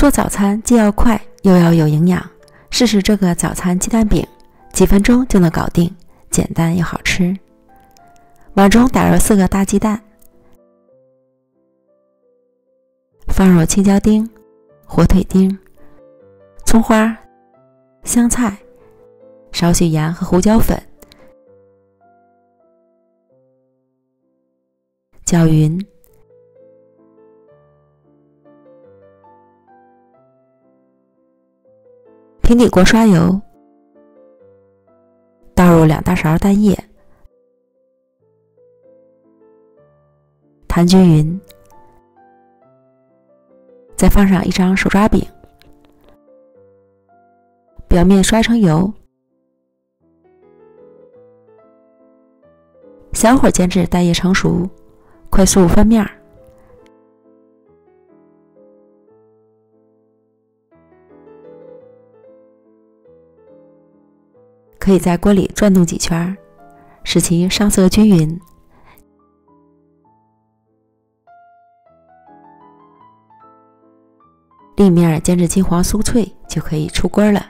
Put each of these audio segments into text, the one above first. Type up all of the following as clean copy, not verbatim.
做早餐既要快又要有营养，试试这个早餐鸡蛋饼，几分钟就能搞定，简单又好吃。碗中打入4个大鸡蛋，放入青椒丁、火腿丁、葱花、香菜，少许盐和胡椒粉，搅匀。平底锅刷油，倒入2大勺蛋液，摊均匀，再放上1张手抓饼，表面刷成油，小火煎至蛋液成熟，快速翻面。可以在锅里转动几圈，使其上色均匀。另一面煎至金黄酥脆，就可以出锅了。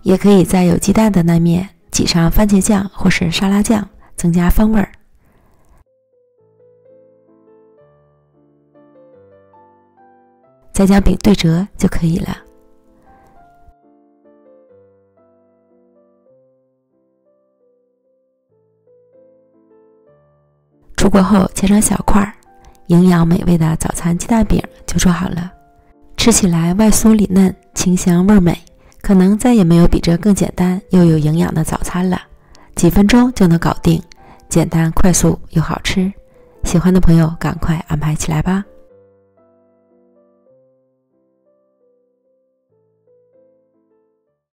也可以在有鸡蛋的那面挤上番茄酱或是沙拉酱，增加风味儿。再将饼对折就可以了。出锅后切成小块，营养美味的早餐鸡蛋饼就做好了。吃起来外酥里嫩，清香味美，可能再也没有比这更简单又有营养的早餐了。几分钟就能搞定，简单快速又好吃。喜欢的朋友赶快安排起来吧。